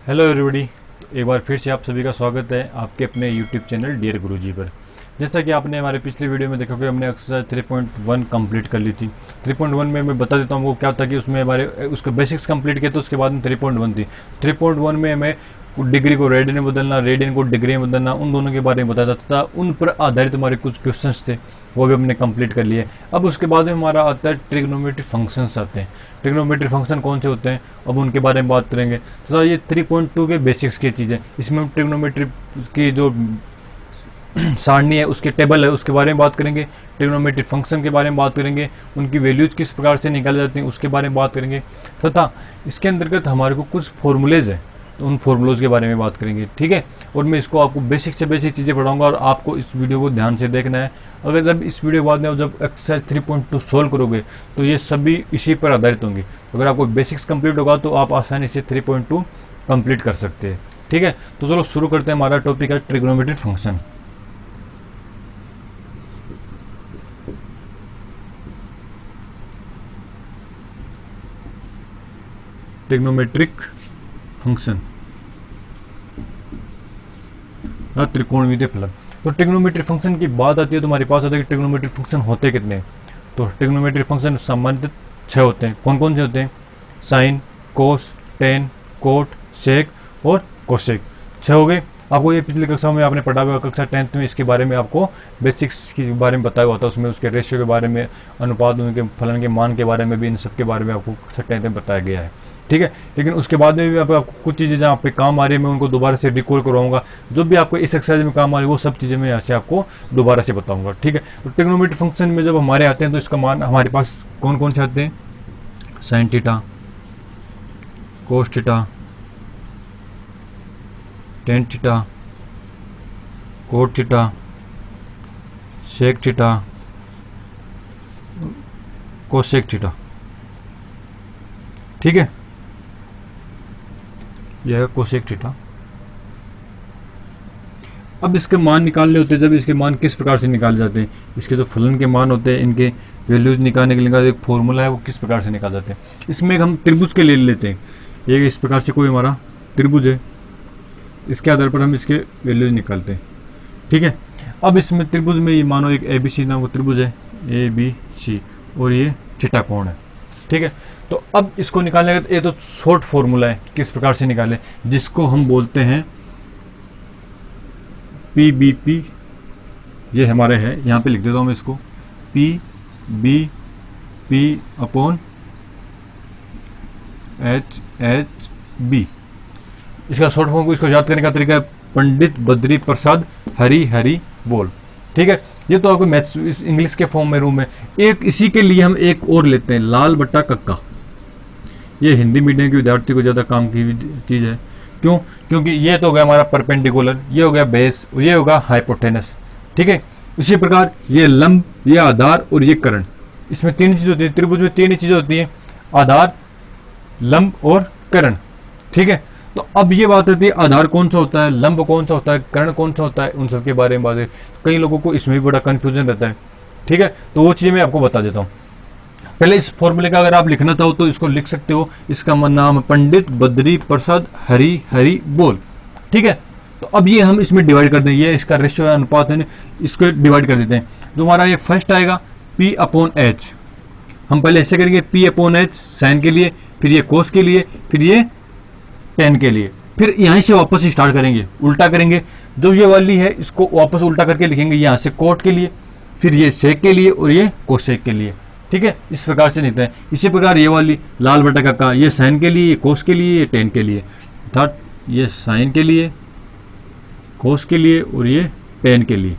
Hello everybody. एक बार फिर से आप सभी का स्वागत है आपके अपने यूट्यूब चैनल डियर गुरुजी पर। जैसा कि आपने हमारे पिछले वीडियो में देखा कि हमने एक्सरसाइज 3.1 कंप्लीट कर ली थी। 3.1 में मैं बता देता हूँ वो क्या था कि उसमें हमारे उसके बेसिक्स कंप्लीट किए तो उसके बाद में 3.1 थी। 3.1 में हमें डिग्री को रेडियन में बदलना, रेडियन को डिग्री में बदलना, उन दोनों के बारे में बताया था। उन पर आधारित हमारे कुछ क्वेश्चंस थे, वो भी हमने कंप्लीट कर लिए। अब उसके बाद में हमारा आता है ट्रिग्नोमेट्री फंक्शंस आते हैं। ट्रिग्नोमेट्री फंक्शन कौन से होते हैं अब उनके बारे में बात करेंगे। तो ये 3.2 के बेसिक्स की चीज़ें, इसमें हम ट्रिग्नोमेट्री की जो सारणी है उसके टेबल है उसके बारे में बात करेंगे, ट्रिग्नोमेट्री फंक्शन के बारे में बात करेंगे, उनकी वैल्यूज किस प्रकार से निकाली जाती हैं उसके बारे में बात करेंगे, तथा इसके अंतर्गत हमारे को कुछ फॉर्मूलेज है तो उन फॉर्मूलोज के बारे में बात करेंगे। ठीक है, और मैं इसको आपको बेसिक से बेसिक चीज़ें पढ़ाऊंगा और आपको इस वीडियो को ध्यान से देखना है। अगर जब इस वीडियो के बाद में जब एक्सरसाइज 3.2 सोल्व करोगे तो ये सभी इसी पर आधारित होंगी। अगर आपको बेसिक्स कंप्लीट होगा तो आप आसानी से 3.2 कंप्लीट कर सकते हैं। ठीक है, तो चलो शुरू करते हैं। हमारा टॉपिक है ट्रिग्नोमेट्री फंक्शन। ट्रिग्नोमेट्रिक फंक्शन, त्रिकोणमितीय फलन। तो ट्रिग्नोमेट्री फंक्शन की बात आती है तो हमारे पास आता है कि ट्रिग्नोमेट्री फंक्शन होते कितने हैं। तो ट्रिग्नोमेट्री फंक्शन सामान्यतः 6 होते हैं। कौन कौन से होते हैं? साइन, कोस, टेन, कोट, सेक और कोसेक। 6 हो गए। आपको ये पिछली कक्षा में आपने पढ़ा हुआ, कक्षा 10th में इसके बारे में आपको बेसिक्स के बारे में बताया हुआ था। उसमें उसके रेशियो के बारे में, अनुपात, उनके फलन के मान के बारे में भी, इन सब के बारे में आपको कक्षा 10th में बताया गया है। ठीक है, लेकिन उसके बाद में भी आपको कुछ चीज़ें जहाँ पे काम आ रही है मैं उनको दोबारा से रिकॉल करवाऊंगा। जो भी आपको इस एक्सरसाइज में काम आ रही है वो सब चीज़ें मैं यहाँ से आपको दोबारा से बताऊंगा। ठीक है, तो ट्रिग्नोमेट्री फंक्शन में जब हमारे आते हैं तो इसका मान हमारे पास कौन कौन से आते हैं? Sine theta, cos theta, tan theta, cot theta, sec theta, cosec theta. ठीक है, यह है कोसेक थीटा। अब इसके मान निकालने होते हैं। जब इसके मान किस प्रकार से निकाले जाते हैं, इसके जो फलन के मान होते हैं इनके वैल्यूज निकालने के लिए एक फॉर्मूला है, वो किस प्रकार से निकाल जाते हैं। इसमें हम त्रिभुज के ले लेते हैं। ये इस प्रकार से कोई हमारा त्रिभुज है, इसके आधार पर हम इसके वैल्यूज निकालते हैं। ठीक है, अब इसमें त्रिभुज में ये मानो एक ABC नाम का त्रिभुज है, ABC, और ये थीटा कोण है। ठीक है, तो अब इसको निकालने का ये तो शॉर्ट फॉर्मूला है कि किस प्रकार से निकालें, जिसको हम बोलते हैं PBP। ये हमारे है, यहाँ पे लिख देता हूँ मैं इसको, PBP अपॉन HHB। इसका शॉर्ट फॉर्म को इसको याद करने का तरीका है पंडित बद्री प्रसाद हरी हरी बोल। ठीक है, ये तो आपको मैथ्स इस इंग्लिश के फॉर्म में रूम है। एक इसी के लिए हम एक और लेते हैं, लाल बट्टा कक्का। ये हिंदी मीडियम के विद्यार्थी को ज़्यादा काम की चीज़ है। क्यों? क्योंकि ये तो हो गया हमारा परपेंडिकुलर, ये हो गया बेस, ये होगा हाइपोटेनस। ठीक है, इसी प्रकार ये लंब, ये आधार और ये कर्ण। इसमें 3 चीज़ होती है, त्रिभुज में 3 ही चीज़ें होती हैं, आधार, लंब और कर्ण। ठीक है, तो अब ये बात होती है आधार कौन सा होता है, लंब कौन सा होता है, कर्ण कौन सा होता है, उन सब के बारे में बात है। कई लोगों को इसमें भी बड़ा कन्फ्यूजन रहता है। ठीक है, तो वो चीज़ें मैं आपको बता देता हूँ। पहले इस फॉर्मूले का अगर आप लिखना चाहो तो इसको लिख सकते हो। इसका नाम पंडित बद्री प्रसाद हरी हरी बोल। ठीक है, तो अब ये हम इसमें डिवाइड कर दें, ये इसका रेशियो है, अनुपात है, इसको डिवाइड कर देते हैं। जो हमारा ये फर्स्ट आएगा P अपॉन H, हम पहले ऐसे करेंगे P अपॉन H साइन के लिए, फिर ये कोस के लिए, फिर ये टेन के लिए, फिर यहीं से वापस स्टार्ट करेंगे, उल्टा करेंगे। जो ये वाली है इसको वापस उल्टा करके लिखेंगे, यहाँ से कोट के लिए, फिर ये सेक के लिए और ये कोसेक के लिए। ठीक है, इस प्रकार से लिखते हैं। इसी प्रकार ये वाली लाल बटा कक्का, ये साइन के लिए, ये कोस के लिए, ये टेन के लिए, अर्थात ये साइन के लिए, कोस के लिए और ये टेन के लिए।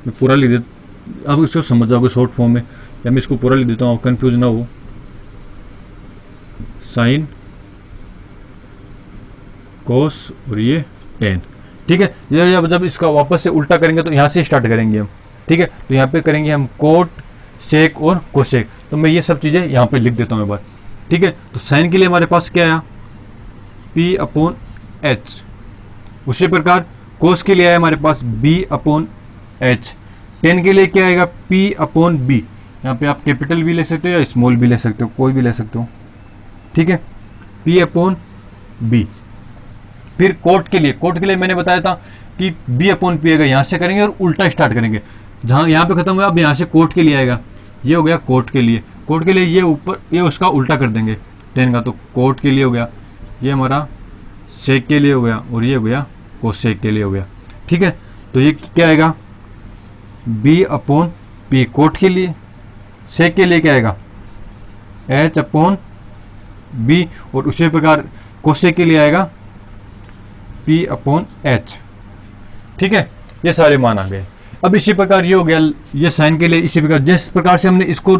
मैं पूरा लिख देता, अब इसको समझ जाओगे शॉर्ट फॉर्म में, या मैं इसको पूरा लिख देता हूँ, कंफ्यूज ना हो। साइन, कोस और ये टेन। ठीक है, ये जब इसका वापस से उल्टा करेंगे तो यहाँ से स्टार्ट करेंगे हम। ठीक है, तो यहाँ पे करेंगे हम कोट, सेक और कोसेक। तो मैं ये सब चीज़ें यहाँ पे लिख देता हूँ एक बार। ठीक है, तो साइन के लिए हमारे पास क्या आया, P अपॉन H। उसी प्रकार कोस के लिए आया हमारे पास B अपॉन H। टेन के लिए क्या आएगा, P अपॉन B। यहाँ पे आप कैपिटल भी ले सकते हो या स्मॉल भी ले सकते हो, कोई भी ले सकते हो। ठीक है, P अपॉन B। फिर कोट के लिए मैंने बताया था कि बी अपॉन पी आएगा, यहाँ से करेंगे और उल्टा स्टार्ट करेंगे, जहाँ यहाँ पे खत्म हुआ अब यहाँ से कोट के लिए आएगा, ये हो गया कोट के लिए ये ऊपर ये उसका उल्टा कर देंगे टेन का, तो कोट के लिए हो गया, ये हमारा सेक के लिए हो गया और ये हो गया कोसेक के लिए हो गया। ठीक है, तो ये क्या आएगा बी अपॉन पी कोट के लिए, सेक के लिए क्या आएगा एच अपॉन बी, और उसी प्रकार कोसेक के लिए आएगा पी अपॉन एच। ठीक है, ये सारे मान आ गए। अब इसी प्रकार ये हो गया ये साइन के लिए, इसी प्रकार जिस प्रकार से हमने इसको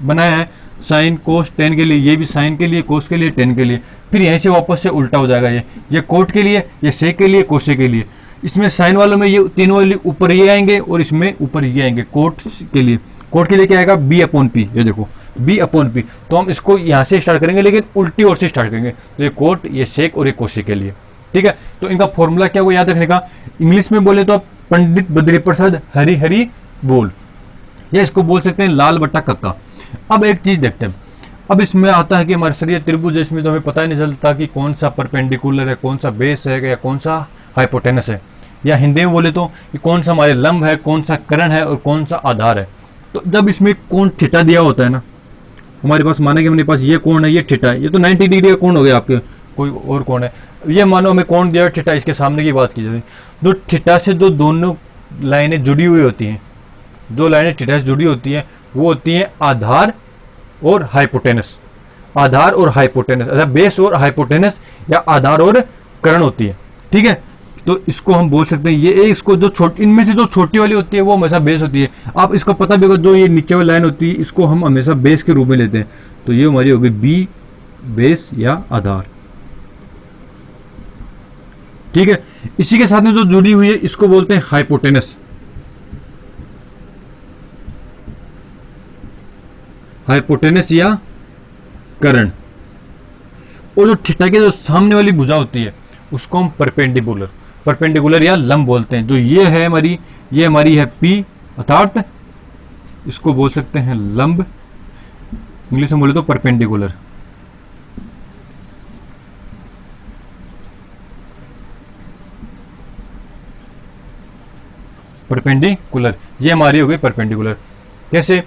बनाया है साइन कोस टेन के लिए, ये भी साइन के लिए कोस के लिए टेन के लिए, फिर यहीं से वापस से उल्टा हो जाएगा, ये कोट के लिए, ये सेक के लिए, कोसे के लिए। इसमें साइन वालों में ये तीनों वाले ऊपर ये आएंगे और इसमें ऊपर ये आएंगे कोट के लिए क्या आएगा बी अपॉन पी, ये देखो बी अपॉन पी। तो हम इसको यहाँ से स्टार्ट करेंगे लेकिन उल्टी ओर से स्टार्ट करेंगे, तो ये कोट, ये सेक और ये कोसे के लिए। ठीक है, तो इनका फॉर्मूला क्या हुआ याद रखने का, इंग्लिश में बोले तो आप पंडित बद्री प्रसाद हरी हरी बोल, या इसको बोल सकते हैं लाल बट्टा कक्का। अब एक चीज देखते हैं, अब इसमें आता है कि हमारे शरीर त्रिभुज, इसमें तो हमें पता ही नहीं चलता कि कौन सा परपेंडिकुलर है, कौन सा बेस है या कौन सा हाइपोटेनस है, या हिंदी में बोले तो कि कौन सा हमारे लंब है, कौन सा कर्ण है और कौन सा आधार है। तो जब इसमें कोण थीटा दिया होता है ना, हमारे पास माना कि हमारे पास ये कोण है, ये थीटा है, ये तो 90 डिग्री का कोण हो गया, आपके कोई और कोण है, ये मानो हमें कोण दिया थीटा, इसके सामने की बात की जाए तो थीटा से जो दोनों लाइनें जुड़ी हुई होती हैं, जो लाइनें थीटा से जुड़ी होती हैं वो होती हैं आधार और हाइपोटेनस, आधार और हाइपोटेनस, अच्छा बेस और हाइपोटेनस या आधार और कर्ण होती है। ठीक है, तो इसको हम बोल सकते हैं ये इसको जो छोटी, इनमें से जो छोटी वाली होती है वो हमेशा बेस होती है। आप इसको पता भी होगा, जो ये नीचे वाली लाइन होती है इसको हम हमेशा बेस के रूप में लेते हैं, तो ये हमारी होगी बी बेस या आधार। ठीक है, इसी के साथ में जो जुड़ी हुई है इसको बोलते हैं हाइपोटेनस, हाइपोटेनस या कर्ण। और जो थीटा के जो सामने वाली भुजा होती है उसको हम परपेंडिकुलर या लंब बोलते हैं। जो ये है हमारी, ये हमारी है पी, अर्थात इसको बोल सकते हैं लंब, इंग्लिश में बोले तो परपेंडिकुलर। परपेंडिकुलर, ये हमारी हो गई परपेंडिकुलर। कैसे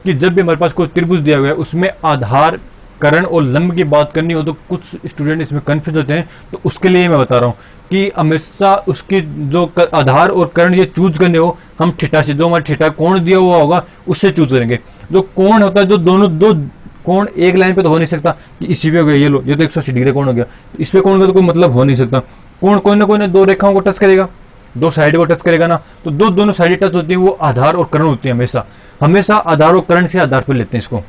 कि जब भी हमारे पास कोई त्रिभुज दिया हुआ है उसमें आधार कर्ण और लंब की बात करनी हो तो कुछ स्टूडेंट इसमें कंफ्यूज होते हैं, तो उसके लिए मैं बता रहा हूँ कि हमेशा उसकी जो आधार और कर्ण ये चूज करने हो, हम थीटा से, जो हमारा थीटा कोण दिया हुआ होगा उससे चूज करेंगे। जो कोण होता है, जो दोनों दो कोण एक लाइन पे तो हो नहीं सकता कि इसी पे हो गया, ये लो ये तो 180 डिग्री कोण हो गया, इस पे कोण का तो कोई मतलब हो नहीं सकता। कोण कोई ना दो रेखाओं को टच करेगा, दो साइड को टच करेगा ना, तो दोनों साइड टच होती है वो आधार और कर्ण होती है। हमेशा आधार और कर्ण से आधार पर लेते हैं इसको।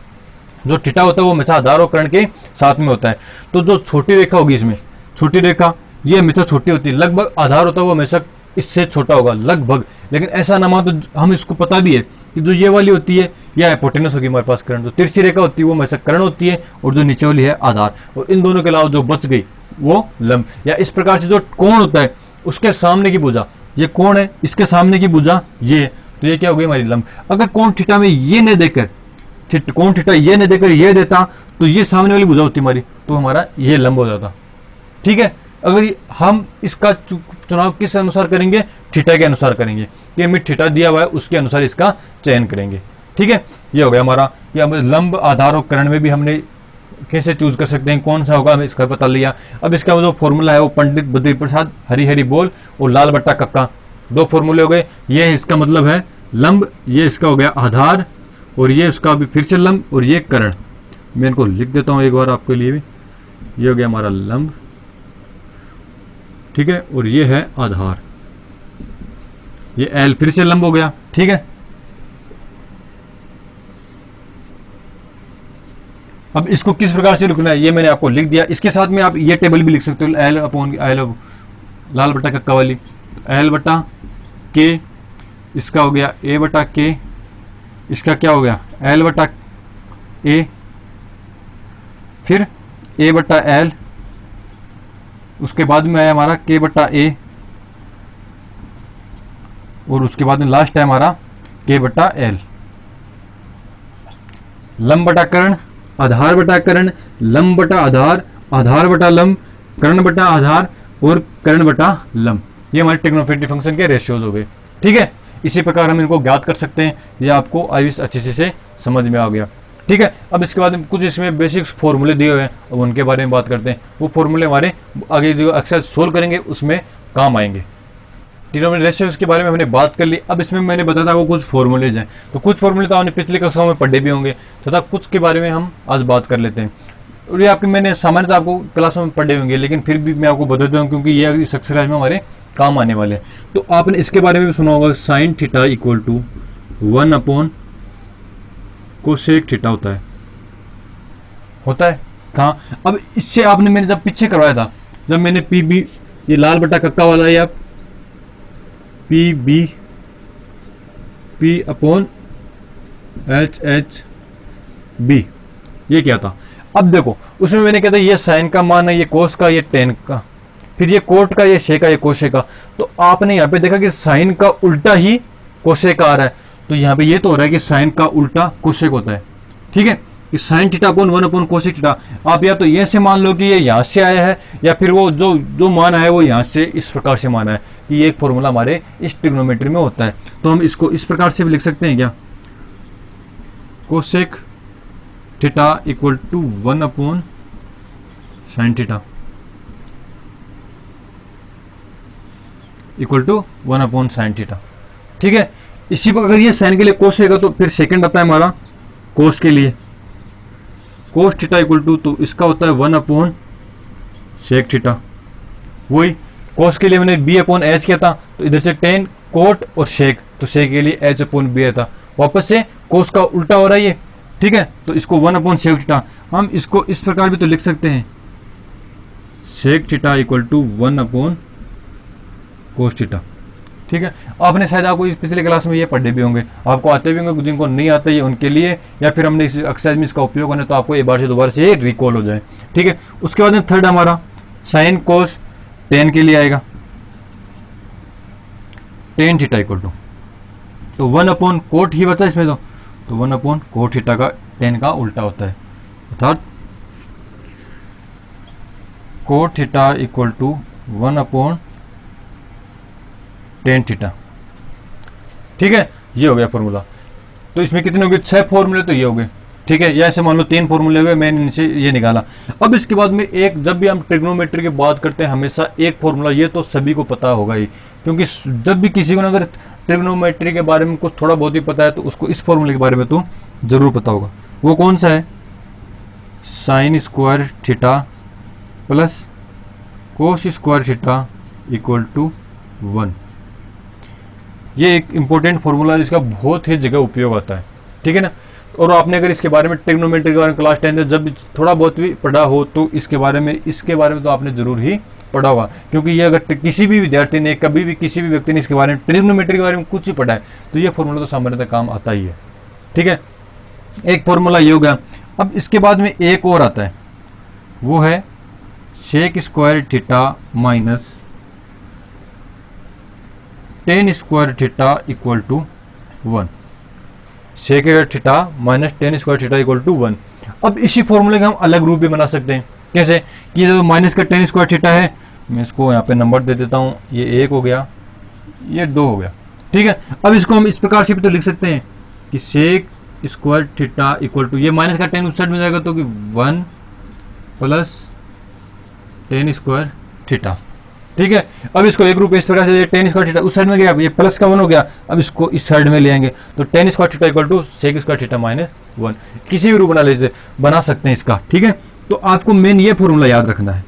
जो थीटा होता है वो हमेशा आधार और कर्ण के साथ में होता है। तो जो छोटी रेखा होगी इसमें, छोटी रेखा ये हमेशा छोटी होती है, लगभग आधार होता है वो हमेशा इससे छोटा होगा लगभग, लेकिन ऐसा ना मान तो हम इसको पता भी है कि जो ये वाली होती है यह हाइपोटेनस होगी हमारे पास कर्ण, जो तिरछी रेखा होती है वो हमेशा कर्ण होती है, और जो नीचे वाली है आधार, और इन दोनों के अलावा जो बच गई वो लंब। या इस प्रकार से जो कोण होता है उसके सामने की भुजा, ये कोण है, इसके सामने की भुजा ये, तो ये क्या हो गई हमारी लंब। अगर कोण थीटा में ये नहीं देकर, कोण थीटा ये नहीं देकर ये देता तो ये सामने वाली भुजा होती हमारी, तो हमारा ये लंब हो जाता। ठीक है, अगर हम इसका चुनाव किस अनुसार करेंगे, थीटा के अनुसार करेंगे, कि हमें थीटा दिया हुआ है उसके अनुसार इसका चयन करेंगे। ठीक है, ये हो गया हमारा, ये हमें लंब आधार और कर्ण में भी हमने कैसे चूज कर सकते हैं, कौन सा होगा हमें इसका पता लिया। अब इसका जो फॉर्मूला है वो पंडित बद्री प्रसाद हरी हरी बोल और लाल बट्टा कक्का, दो फॉर्मूले हो गए। ये इसका मतलब है लंब, ये इसका हो गया आधार, और ये उसका भी फिर से लंब, और ये कर्ण। मैं इनको लिख देता हूं एक बार आपके लिए भी, ये हो गया हमारा लंब, ठीक है, और ये है आधार, ये एल फिर से लंब हो गया। ठीक है, अब इसको किस प्रकार से लिखना है ये मैंने आपको लिख दिया। इसके साथ में आप ये टेबल भी लिख सकते हो, एल अपॉन एल लाल बटा कक्का वाली, एल बटा के, इसका हो गया ए बटा के, इसका क्या हो गया एल बटा ए, फिर ए बटा एल, उसके बाद में आया हमारा के बटा ए, और उसके बाद में लास्ट है हमारा के बटा एल। लंब बटा कर्ण, आधार बटा कर्ण, लंब बटा आधार, आधार बटा लंब, कर्ण बटा आधार, और कर्ण बटा लंब, ये हमारे ट्रिग्नोमेट्री फंक्शन के रेशियोज हो गए। ठीक है, इसी प्रकार हम इनको ज्ञात कर सकते हैं। ये आपको आई विश अच्छे से समझ में आ गया। ठीक है, अब इसके बाद कुछ इसमें बेसिक्स फॉर्मूले दिए हुए हैं, अब उनके बारे में बात करते हैं। वो फॉर्मूले हमारे आगे जो एक्सरसाइज सोल्व करेंगे उसमें काम आएंगे। ट्रिग्नोमेट्री रेशियोज के बारे में हमने बात कर ली। अब इसमें मैंने बताया था वो कुछ फॉर्मूलेज हैं, तो कुछ फॉर्मूले तो आपने पिछली कक्षाओं में पढ़े भी होंगे, तथा कुछ के बारे में हम आज बात कर लेते हैं। और ये आपके मैंने सामान्यतः आपको क्लासों में पढ़े होंगे, लेकिन फिर भी मैं आपको बता देता हूँ क्योंकि ये इस एक्सरसाइज में हमारे काम आने वाले हैं। तो आपने इसके बारे में भी सुना होगा, sine theta equal to 1 upon cosec theta होता है कहाँ। अब इससे आपने मैंने जब पीछे करवाया था, जब मैंने पी बी, ये लाल बटा कक्का वाला है, आप P B P upon H B, ये क्या था। अब देखो उसमें मैंने कहता ये साइन का मान है, ये कोस का, ये टेन का, फिर ये कोट का, ये शे का, ये कोशे का। तो आपने यहाँ पे देखा कि साइन का उल्टा ही कोशेक आ रहा है, तो यहाँ पे ये तो हो रहा है कि साइन का उल्टा कोशेक होता है। ठीक है, कि sign theta upon 1 upon cosec theta, आप या तो ये से मान लो कि ये यहाँ से आया है, या फिर वो जो मान आया है वो यहाँ से इस प्रकार से मान आया है, कि ये एक फॉर्मूला हमारे इस ट्रिग्नोमेट्री में होता है। तो हम इसको इस प्रकार से भी लिख सकते हैं क्या, cosec theta equal to 1 upon sine theta equal to 1 upon sine theta. ठीक है, इसी पर अगर ये साइन के लिए कोस रहेगा तो फिर सेकंड आता है हमारा कोस के लिए, कोस थीटा इक्वल टू, तो इसका होता है 1 अपॉन सेक थीटा। वही कोस के लिए मैंने बी अपॉन एच किया था, तो इधर से टेन कोट और सेक, तो सेक के लिए एच अपॉन बी था, वापस से कोस का उल्टा हो रहा है ये। ठीक है, तो इसको 1 अपॉन सेक थीटा, हम इसको इस प्रकार भी तो लिख सकते हैं, sec theta equal to 1 upon cos theta. ठीक है, आपने शायद आपको इस पिछले क्लास में ये पढ़े भी होंगे, आपको आते भी होंगे, जिनको नहीं आते ये उनके लिए, या फिर हमने इस एक्सरसाइज में इसका उपयोग करना तो आपको एक बार से दोबारा से रिकॉल हो जाए। ठीक है, उसके बाद में थर्ड हमारा साइन कोस टेन के लिए आएगा, टेन थीटा इक्वल टू, तो 1 अपॉन कोट ही बचा इसमें, तो 1 अपॉन कोट थीटा का टेन का उल्टा होता है, अर्थात cot theta equal to 1 upon tan theta. ठीक है, ये हो गया फॉर्मूला। तो इसमें कितने हो गए, 6 फॉर्मूले तो ये हो गए। ठीक है, या ऐसे मान लो 3 फॉर्मूले हुए, मैंने इनसे ये निकाला। अब इसके बाद में एक, जब भी हम ट्रिग्नोमेट्री की बात करते हैं हमेशा एक फॉर्मूला, ये तो सभी को पता होगा ही, क्योंकि जब भी किसी को अगर ट्रिग्नोमेट्री के बारे में कुछ थोड़ा बहुत ही पता है तो उसको इस फॉर्मूले के बारे में तो जरूर पता होगा। वो कौन सा है, sine square theta plus cos square theta equal to 1। ये एक इंपॉर्टेंट फॉर्मूला है जिसका बहुत ही जगह उपयोग आता है। ठीक है ना, और आपने अगर इसके बारे में ट्रिग्नोमेट्री के बारे में क्लास 10 में जब भी थोड़ा बहुत भी पढ़ा हो तो इसके बारे में तो आपने जरूर ही पढ़ा होगा, क्योंकि ये अगर किसी भी विद्यार्थी ने कभी भी किसी भी व्यक्ति ने इसके बारे में ट्रिग्नोमेट्री के बारे में कुछ ही पढ़ा है तो ये फॉर्मूला तो सामान्यतः काम आता ही है। ठीक है, एक फॉर्मूला ये हो गया। अब इसके बाद में एक और आता है, वो है sec square theta minus tan square theta equal to 1, sec theta minus tan square theta equal to 1। अब इसी फॉर्मूले का हम अलग रूप भी बना सकते हैं। कैसे, कि जो माइनस का टेन स्क्वायर थीटा है, मैं इसको यहाँ पे नंबर दे देता हूँ, ये 1 हो गया, ये 2 हो गया। ठीक है, अब इसको हम इस प्रकार से भी तो लिख सकते हैं कि sec square theta equal to, ये माइनस का 10 उस साइड में जाएगा तो कि 1 प्लस टेन स्क्वायर थीटा। ठीक है, अब इसको एक रूप इस प्रकार से, टेन स्क्वायर थीटा उस साइड में गया, ये प्लस का 1 हो गया, अब इसको इस साइड में ले आएंगे तो tan square theta equal to sec square theta minus 1, किसी भी रूप बना सकते हैं इसका। ठीक है, तो आपको मेन ये फॉर्मूला याद रखना है।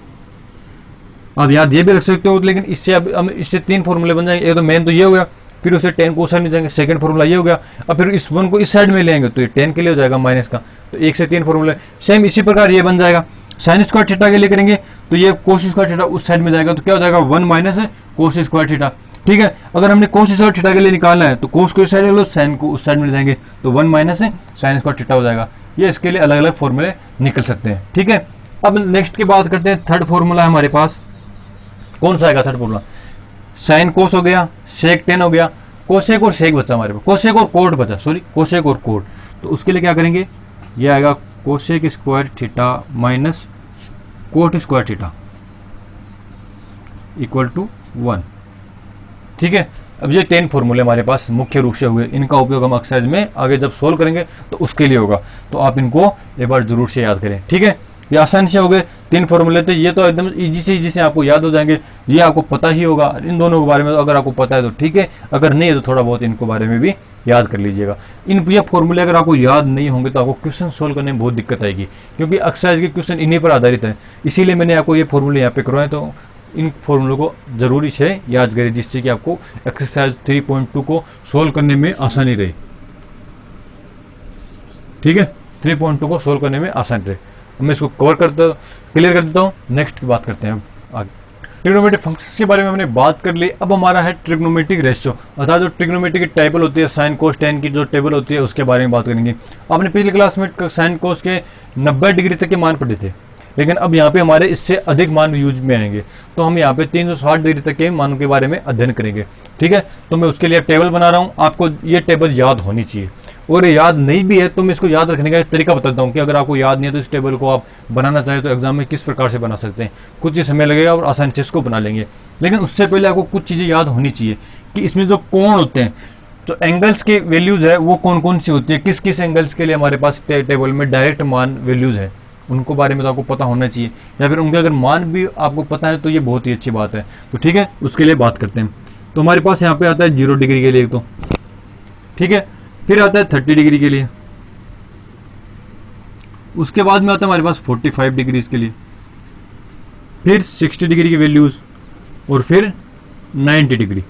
आप याद ये भी रख सकते हो, लेकिन इससे अब इससे 3 फॉर्मूले बन जाएंगे। एक तो मेन तो ये हो गया, फिर उसे 10 को उस साइड में जाएंगे, सेकंड फॉर्मूला ये हो गया, अब फिर इस 1 को इस साइड में लेंगे तो ये 10 के लिए हो जाएगा माइनस का, तो 1 से 3 फॉर्मूले। सेम इसी प्रकार ये बन जाएगा, साइन स्क्वायर थीटा के लिए करेंगे तो ये कोस स्क्वायर थीटा उस साइड में जाएगा, तो क्या हो जाएगा 1 माइनस है कोस स्क्वायर थीटा। ठीक है, अगर हमने कोस स्क्वायर थीटा के लिए निकालना है तो कोस को इस साइड ले लो, साइन को उस साइड में ले जाएंगे तो 1 माइनस है साइन स्क्वायर थीटा हो जाएगा। ये इसके लिए अलग अलग फॉर्मूले निकल सकते हैं। ठीक है, अब नेक्स्ट की बात करते हैं। थर्ड फॉर्मूला है हमारे पास, कौन सा आएगा थर्ड फॉर्मूला, साइन कोस हो गया, सेक टेन हो गया, कोसेक और सेक बचा हमारे पास, कोसेक और कोट बचा, सॉरी कोसेक और कोट। तो उसके लिए क्या करेंगे, ये आएगा cosec square theta minus cot square theta. Equal to 1। ठीक है, अब ये 10 फॉर्मूले हमारे पास मुख्य रूप से हुए, इनका उपयोग हम एक्सरसाइज में आगे जब सोल्व करेंगे तो उसके लिए होगा, तो आप इनको एक बार जरूर से याद करें। ठीक है, ये आसान से हो गए 3 फॉर्मूले थे, ये तो एकदम इजी से आपको याद हो जाएंगे, ये आपको पता ही होगा। इन दोनों के बारे में अगर आपको पता है तो ठीक है, अगर नहीं है तो थोड़ा बहुत इनको बारे में भी याद कर लीजिएगा। इन ये फॉर्मूले अगर आपको याद नहीं होंगे तो आपको क्वेश्चन सोल्व करने में बहुत दिक्कत आएगी, क्योंकि एक्सरसाइज के क्वेश्चन इन्हीं पर आधारित है। इसीलिए मैंने आपको ये फॉर्मूले यहाँ पे करवाए, तो इन फॉर्मूलों को जरूरी से याद करें, जिससे कि आपको एक्सरसाइज 3.2 को सोल्व करने में आसानी रहे। ठीक है, 3.2 को सोल्व करने में आसानी रहे। मैं इसको क्लियर कर देता हूँ। नेक्स्ट की बात करते हैं आगे। ट्रिग्नोमेट्रिक फंक्शंस के बारे में हमने बात कर ली। अब हमारा है ट्रिग्नोमेट्रिक रेशियो, अर्थात जो ट्रिग्नोमेट्रिक की टेबल होती है, साइन कोस टेन की जो टेबल होती है उसके बारे में बात करेंगे। आपने पिछले क्लास में साइन कोस के 90 डिग्री तक के मान पढ़े थे, लेकिन अब यहाँ पे हमारे इससे अधिक मान यूज में आएंगे, तो हम यहाँ पे 360 डिग्री तक के मानों के बारे में अध्ययन करेंगे। ठीक है, तो मैं उसके लिए टेबल बना रहा हूँ, आपको ये टेबल याद होनी चाहिए, और याद नहीं भी है तो मैं इसको याद रखने का एक तरीका बताता हूँ कि अगर आपको याद नहीं है तो इस टेबल को आप बनाना चाहें तो एग्जाम में किस प्रकार से बना सकते हैं। कुछ ही समय लगेगा और आसानी से इसको बना लेंगे, लेकिन उससे पहले आपको कुछ चीज़ें याद होनी चाहिए कि इसमें जो कोण होते हैं, जो एंगल्स के वैल्यूज़ है वो कौन कौन सी होती है, किस किस एंगल्स के लिए हमारे पास टेबल में डायरेक्ट मान वैल्यूज़ है, उनको बारे में तो आपको पता होना चाहिए, या फिर उनके अगर मान भी आपको पता है तो ये बहुत ही अच्छी बात है। तो ठीक है, उसके लिए बात करते हैं। तो हमारे पास यहाँ पे आता है 0 डिग्री के लिए, तो ठीक है, फिर आता है 30 डिग्री के लिए, उसके बाद में आता है हमारे पास 45 डिग्री के लिए, फिर 60 डिग्री की वैल्यूज, और फिर 90 डिग्री।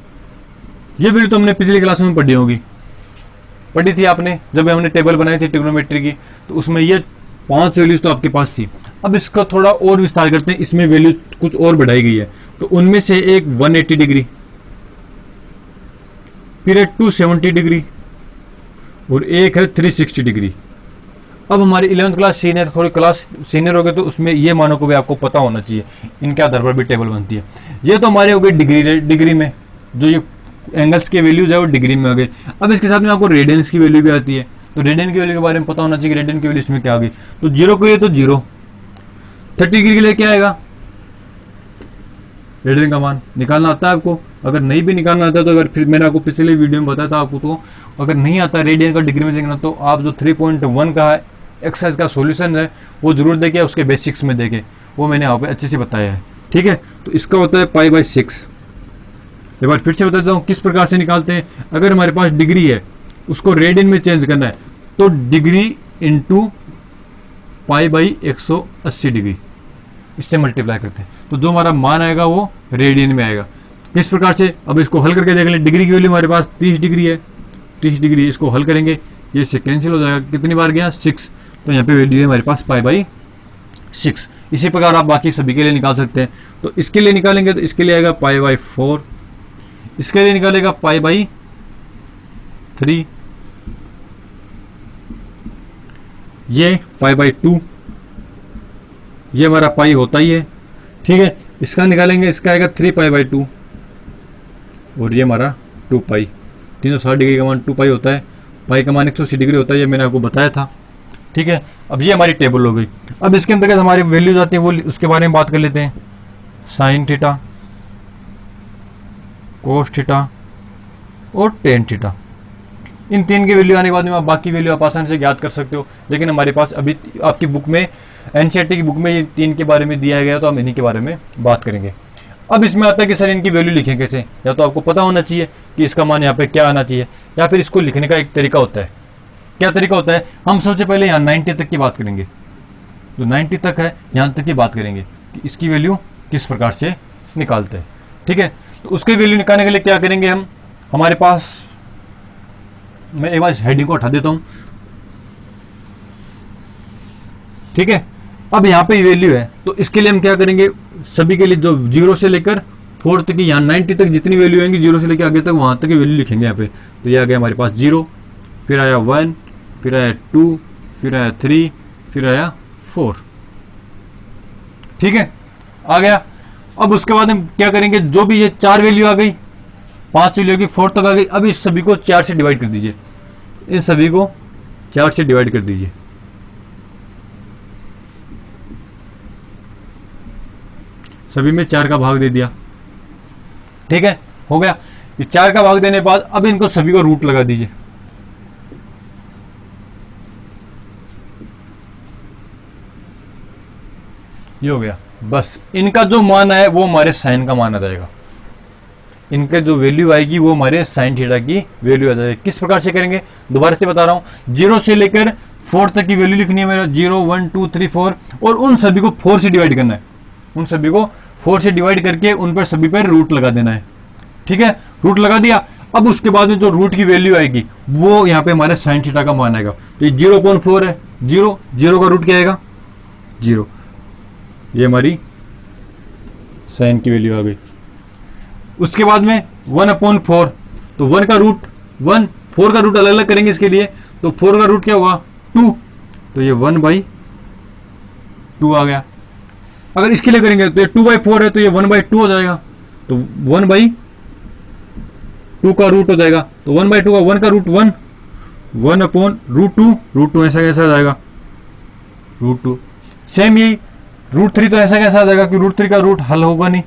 ये वैल्यू तो हमने पिछली क्लास में पढ़ी थी आपने, जब हमने टेबल बनाई थी ट्रिग्नोमेट्री की, तो उसमें ये 5 वैल्यूज तो आपके पास थी। अब इसका थोड़ा और विस्तार करते हैं, इसमें वैल्यूज कुछ और बढ़ाई गई है, तो उनमें से एक 180 डिग्री, फिर है 270 डिग्री, और एक है 360 डिग्री। अब हमारी 11th क्लास सीनियर, थोड़ी क्लास सीनियर हो गए तो उसमें ये मानों को भी आपको पता होना चाहिए, इनके आधार पर भी टेबल बनती है। ये तो हमारे हो गए डिग्री में, जो ये एंगल्स के वैल्यूज है वो डिग्री में आ गए। अब इसके साथ में आपको रेडियंस की वैल्यू भी आती है, तो रेडियन की वैल्यू के बारे में पता होना चाहिए कि रेडियन की वैल्यू इसमें क्या आ गई। तो 0 के लिए तो 0, 30 डिग्री के लिए क्या आएगा, रेडियन का मान निकालना आता है आपको। अगर नहीं भी निकालना आता तो अगर फिर मैंने आपको पिछले वीडियो में बताया था आपको, तो अगर नहीं आता रेडियन का डिग्री में देखना तो आप जो 3.1 का एक्सरसाइज का सॉल्यूशन है वो जरूर देखें, उसके बेसिक्स में देखें, वो मैंने यहाँ पे अच्छे से बताया है। ठीक है, तो इसका होता है π/6। एक बार फिर से बता देता हूँ किस प्रकार से निकालते हैं। अगर हमारे पास डिग्री है उसको रेडियन में चेंज करना है, तो डिग्री इंटू π/180 डिग्री, इससे मल्टीप्लाई करते हैं, तो जो हमारा मान आएगा वो रेडियन में आएगा। किस प्रकार से, अब इसको हल करके देख लें। डिग्री की वैल्यू हमारे पास 30 डिग्री है, 30 डिग्री इसको हल करेंगे, ये से कैंसिल हो जाएगा, कितनी बार गया 6, तो यहाँ पे वैल्यू है हमारे पास π/6। इसी प्रकार आप बाकी सभी के लिए निकाल सकते हैं। तो इसके लिए निकालेंगे तो इसके लिए आएगा π/4, इसके लिए निकालेगा π/3, ये π/2, ये हमारा पाई होता ही है। ठीक है, इसका निकालेंगे, इसका आएगा 3π/2, और ये हमारा 2π। 360 डिग्री का मान 2π होता है, पाई का मान 180 डिग्री होता है, ये मैंने आपको बताया था। ठीक है, अब ये हमारी टेबल हो गई। अब इसके अंतर्गत हमारी वैल्यूज आती है, वो उसके बारे में बात कर लेते हैं। साइन थीटा, कोस थीटा और टेन थीटा, इन 3 की वैल्यू आने के बाद में आप बाकी वैल्यू आप आसानी से याद कर सकते हो, लेकिन हमारे पास अभी आपकी बुक में, एनसीईआरटी की बुक में ये 3 के बारे में दिया गया, तो हम इन्हीं के बारे में बात करेंगे। अब इसमें आता है कि सर इनकी वैल्यू लिखें कैसे, या तो आपको पता होना चाहिए कि इसका मान यहाँ पे क्या आना चाहिए, या फिर इसको लिखने का एक तरीका होता है। क्या तरीका होता है, हम सबसे पहले यहाँ 90 तक की बात करेंगे, जो 90 तक है यहाँ तक की बात करेंगे कि इसकी वैल्यू किस प्रकार से निकालते हैं। ठीक है, तो उसकी वैल्यू निकालने के लिए क्या करेंगे हम, हमारे पास, मैं एक बार हेडिंग को हटा देता हूँ। ठीक है, अब यहाँ पे वैल्यू है, तो इसके लिए हम क्या करेंगे, सभी के लिए जो 0 से लेकर 4 तक की, यहाँ 90 तक जितनी वैल्यू आएंगी 0 से लेकर आगे तक, वहां तक की वैल्यू लिखेंगे यहाँ पे। तो ये आ गया हमारे पास 0, फिर आया 1, फिर आया 2, फिर आया 3, फिर आया 4। ठीक है, आ गया। अब उसके बाद हम क्या करेंगे, जो भी ये 4 वैल्यू आ गई, 5 वैल्यू आ गई, 4 तक आ गई, अब इस सभी को 4 से डिवाइड कर दीजिए, इन सभी को 4 से डिवाइड कर दीजिए। सभी में 4 का भाग दे दिया, ठीक है, हो गया। ये 4 का भाग देने के बाद अब इनको सभी को रूट लगा दीजिए। ये हो गया। बस इनका जो मान है वो हमारे साइन का मान आ जाएगा, इनके जो वैल्यू आएगी वो हमारे साइन थीटा की वैल्यू आ जाएगी। किस प्रकार से करेंगे, दोबारा से बता रहा हूं, 0 से लेकर 4 तक की वैल्यू लिखनी है मेरा, 0 1 2 3 4, और उन सभी को 4 से डिवाइड करना है, उन सभी को 4 से डिवाइड करके उन पर सभी पर रूट लगा देना है। ठीक है, रूट लगा दिया। अब उसके बाद में जो रूट की वैल्यू आएगी वो यहाँ पे हमारे साइन थीटा का मान आएगा। तो ये 0.4 है, 0 का रूट क्या आएगा 0, ये हमारी साइन की वैल्यू आ गई। उसके बाद में 1/4, तो 1 का रूट 1, 4 का रूट अलग अलग करेंगे इसके लिए, तो 4 का रूट क्या हुआ 2, तो ये 1/2 आ गया। अगर इसके लिए करेंगे तो ये 2/4 है, तो ये 1/2 हो जाएगा, तो 1/2 का रूट हो जाएगा, तो 1/2 का 1 का रूट 1, 1/√2, √2 ऐसा कैसा आ जाएगा √2। सेम यही √3, तो ऐसा कैसा आ जाएगा कि √3 का रूट हल होगा नहीं,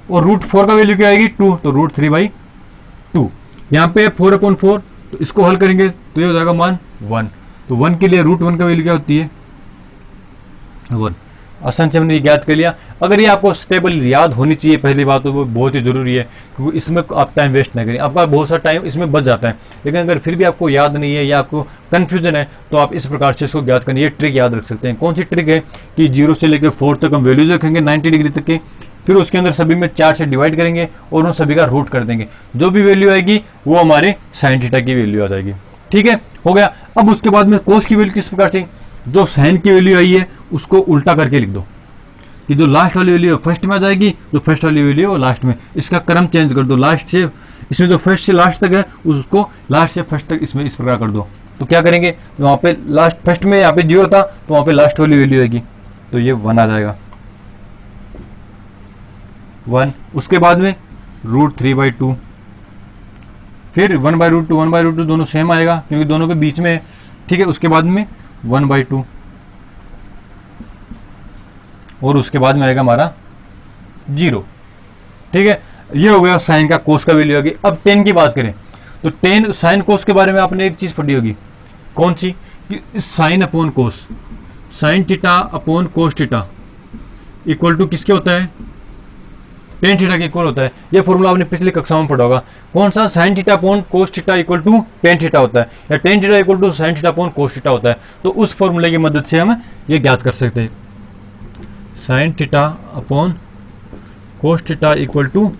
और √4 का वैल्यू क्या आएगी 2, तो √3/2। यहाँ पे 4/4, तो इसको हल करेंगे तो ये हो जाएगा मान 1, तो 1 के लिए √1 का वैल्यू क्या होती है 1। आसान से हमने ये ज्ञात कर लिया। अगर ये आपको स्टेबल याद होनी चाहिए, पहली बात तो वो बहुत ही जरूरी है, क्योंकि इसमें आप टाइम वेस्ट ना करें, आपका बहुत सारा टाइम इसमें बच जाता है। लेकिन अगर फिर भी आपको याद नहीं है या आपको कन्फ्यूजन है, तो आप इस प्रकार से इसको ज्ञात करने, ये ट्रिक याद रख सकते हैं। कौन सी ट्रिक है कि 0 से लेकर 4 तक हम वैल्यूज रखेंगे 90 डिग्री तक के, फिर उसके अंदर सभी में 4 से डिवाइड करेंगे और उन सभी का रूट कर देंगे, जो भी वैल्यू आएगी वो हमारे साइन थीटा की वैल्यू आ जाएगी। ठीक है, हो गया। अब उसके बाद में कोस की वैल्यू किस प्रकार से, जो साइन की वैल्यू आई है उसको उल्टा करके लिख दो, कि जो लास्ट वाली वैल्यू है फर्स्ट में आ जाएगी, जो फर्स्ट वाली वैल्यू है वो लास्ट में। इसका क्रम चेंज कर दो, लास्ट से इसमें जो फर्स्ट से लास्ट तक है उसको लास्ट से फर्स्ट तक इसमें इस प्रकार कर दो। तो क्या करेंगे, वहाँ पे लास्ट फर्स्ट में यहाँ पे 0 था, तो वहाँ पे लास्ट वाली वैल्यू आएगी, तो ये 1 आ जाएगा 1। उसके बाद में √3/2, फिर 1/√2, 1/√2 दोनों सेम आएगा क्योंकि दोनों के बीच में है। ठीक है, उसके बाद में 1/2, और उसके बाद में आएगा हमारा 0। ठीक है, ये हो गया साइन का कोस का वैल्यू आ गई। अब टेन की बात करें तो टेन साइन कोस के बारे में आपने एक चीज पढ़ी होगी, कौन सी, कि sine upon cos, sine theta upon cos theta equal to किसके होता है, टेन थीटा के इक्वल होता है। यह फॉर्मूला आपने पिछली कक्षा में पढ़ा होगा। कौन सा, sine theta upon cos theta equal to tan theta होता है, या tan theta equal to sine theta upon cos theta होता है। तो उस फॉर्मूले की मदद से हम ये ज्ञात कर सकते हैं, sine theta upon cos theta equal to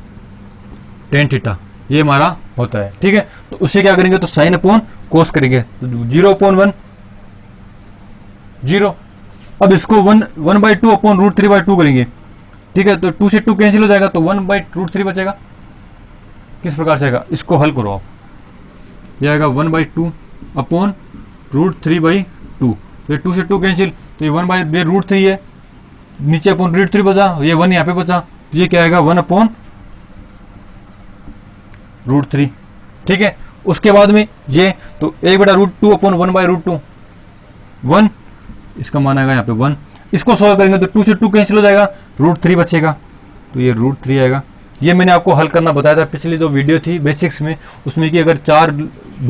tan theta, ये हमारा होता है। ठीक है, तो उससे क्या करेंगे, तो साइन अपॉन कोस करेंगे, तो 0/1 0। अब इसको 1/2 अपॉन √3/2 करेंगे। ठीक है, तो 2 से 2 कैंसिल हो जाएगा, तो 1/√3 बचेगा। किस प्रकार से आएगा, इसको हल करो आप, ये आएगा 1/2 अपॉन √3/2, ये 2 से 2 कैंसिल, तो ये 1/√3 है, नीचे अपॉन √3 बचा, ये 1 यहाँ पे बचा, तो ये क्या आएगा 1/√3। ठीक है, उसके बाद में ये तो 1/√2 अपॉन 1/√2, 1, इसका मान आएगा यहाँ पे 1। इसको सॉल्व करेंगे तो 2 से 2 कैंसिल हो जाएगा, √3 बचेगा, तो ये √3 आएगा। ये मैंने आपको हल करना बताया था पिछली जो वीडियो थी बेसिक्स में, उसमें कि अगर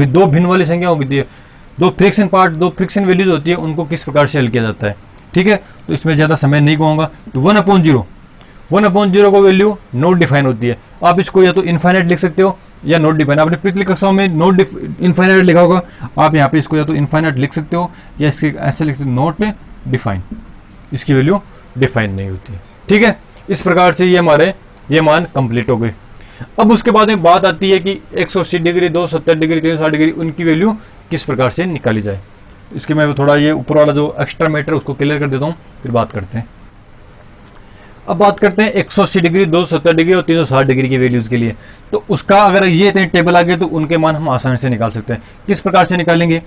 दो भिन्न वाली संख्या होती है, दो फ्रिक्शन वैल्यूज होती है, उनको किस प्रकार से हल किया जाता है। ठीक है, तो इसमें ज़्यादा समय नहीं कहूँगा। तो 1/0 को वैल्यू नॉट डिफाइन होती है। आप इसको या तो इनफाइनाइट लिख सकते हो या नॉट डिफाइन। आपने पिछली कक्षाओं में इनफाइनाइट लिखा होगा, आप यहाँ पे इसको या तो इनफाइनाइट लिख सकते हो या इसके ऐसे लिख सकते हो नॉट डिफाइन, इसकी वैल्यू डिफाइन नहीं होती है। ठीक है, इस प्रकार से ये मान कंप्लीट हो गए। अब उसके बाद में बात आती है कि 180 डिग्री, 270 डिग्री, 360 डिग्री, उनकी वैल्यू किस प्रकार से निकाली जाए। इसके मैं थोड़ा ये ऊपर वाला जो एक्स्ट्रा मैटर उसको क्लियर कर देता हूँ, फिर बात करते हैं। अब बात करते हैं 180 डिग्री, 270 डिग्री और 360 डिग्री की वैल्यूज के लिए। तो उसका अगर ये टेबल आ गए तो उनके मान हम आसानी से निकाल सकते हैं। किस प्रकार से निकालेंगे,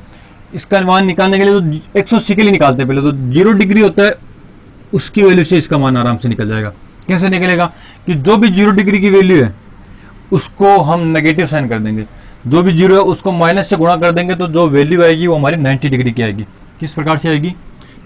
इसका मान निकालने के लिए तो 180 के लिए निकालते हैं। पहले तो 0 डिग्री होता है, उसकी वैल्यू से इसका मान आराम से निकल जाएगा। कैसे निकलेगा कि जो भी 0 डिग्री की वैल्यू है उसको हम नेगेटिव साइन कर देंगे, जो भी 0 है उसको माइनस से गुणा कर देंगे, तो जो वैल्यू आएगी वो हमारी 90 डिग्री की आएगी। किस प्रकार से आएगी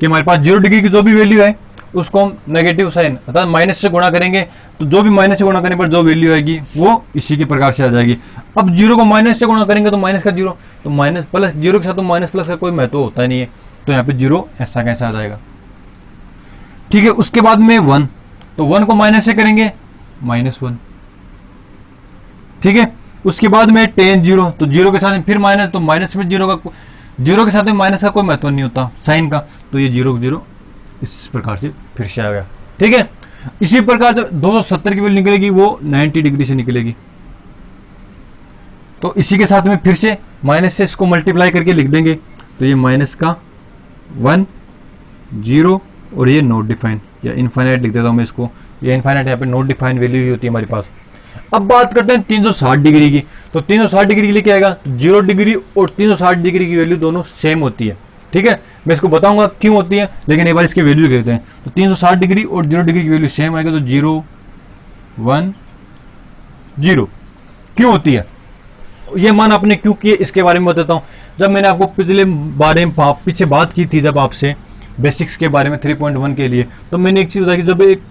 कि हमारे पास 0 डिग्री की जो भी वैल्यू है उसको हम नेगेटिव साइन अर्थात माइनस से गुणा करेंगे, तो जो भी माइनस से गुणा करने पर जो वैल्यू आएगी वो इसी के प्रकार से आ जाएगी। अब जीरो को माइनस से गुणा करेंगे तो माइनस का जीरो, तो माइनस प्लस जीरो के साथ तो माइनस प्लस का कोई महत्व होता नहीं है, तो यहाँ पे जीरो ऐसा कैसा आ जाएगा। ठीक है, उसके बाद में 1, तो 1 को माइनस से करेंगे -1। ठीक है, उसके बाद में tan 0, तो जीरो के साथ में फिर माइनस, तो माइनस में जीरो के साथ में माइनस का कोई महत्व नहीं होता साइन का, तो ये 0 0 इस प्रकार से फिर से आ गया। ठीक है, इसी प्रकार जो 270 की वैल्यू निकलेगी वो 90 डिग्री से निकलेगी, तो इसी के साथ में फिर से माइनस से इसको मल्टीप्लाई करके लिख देंगे, तो ये माइनस का 1 0 और ये नॉट डिफाइन या इनफाइनाइट लिख देता हूँ मैं इसको, ये इनफाइनाइट यहाँ पे नॉट डिफाइन वैल्यू ही होती है हमारे पास। अब बात करते हैं 360 डिग्री की, तो 360 डिग्री के लिए क्या आएगा, तो 0 डिग्री और 360 डिग्री की वैल्यू दोनों सेम होती है। ठीक है, मैं इसको बताऊंगा क्यों होती है, लेकिन एक बार इसके वैल्यू लिख देते हैं। तो 360 डिग्री और 0 डिग्री की वैल्यू सेम आएगा, तो 0 1 0 क्यों होती है, ये मान आपने क्यों किए इसके बारे में बताता हूँ। जब मैंने आपको पीछे बात की थी जब आपसे बेसिक्स के बारे में 3.1 के लिए, तो मैंने एक चीज़ बताई कि जब एक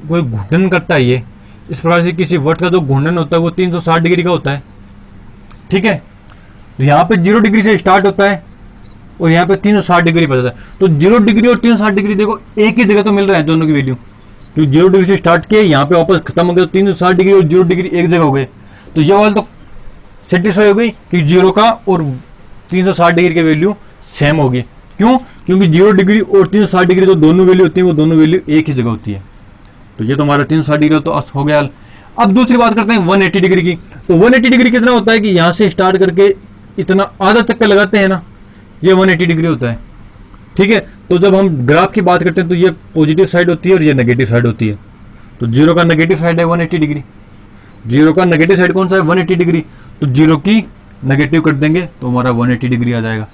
कोई घूर्णन करता है, ये इस प्रकार से किसी वट का जो घूर्णन होता है वो 360 डिग्री का होता है। ठीक है, तो यहाँ पे 0 डिग्री से स्टार्ट होता है और यहाँ पे 360 डिग्री पर जाता है, तो 0 डिग्री और 360 डिग्री देखो एक ही जगह तो मिल रहा है दोनों की वैल्यू, क्योंकि 0 डिग्री से स्टार्ट किए यहाँ पे वापस खत्म हो गया, तो 360 डिग्री और 0 डिग्री एक जगह हो गए, तो ये वाला तो सेटिस्फाई हो गई कि 0 का और 360 डिग्री की वैल्यू सेम होगी। क्यों, क्योंकि 0 डिग्री और 360 डिग्री जो दोनों वैल्यू होती है वो दोनों वैल्यू एक ही जगह होती है, तो ये तो हमारा 360 डिग्री तो हो गया। अब दूसरी बात करते हैं 180 डिग्री की, तो 180 डिग्री कितना होता है कि यहाँ से स्टार्ट करके इतना आधा चक्कर लगाते हैं ना, ये 180 डिग्री होता है। ठीक है, तो जब हम ग्राफ की बात करते हैं तो ये पॉजिटिव साइड होती है और ये नेगेटिव साइड होती है, तो 0 का नेगेटिव साइड है 180 डिग्री, 0 का नेगेटिव साइड कौन सा है 180 डिग्री, तो 0 की नेगेटिव कर देंगे तो हमारा 180 डिग्री आ जाएगा।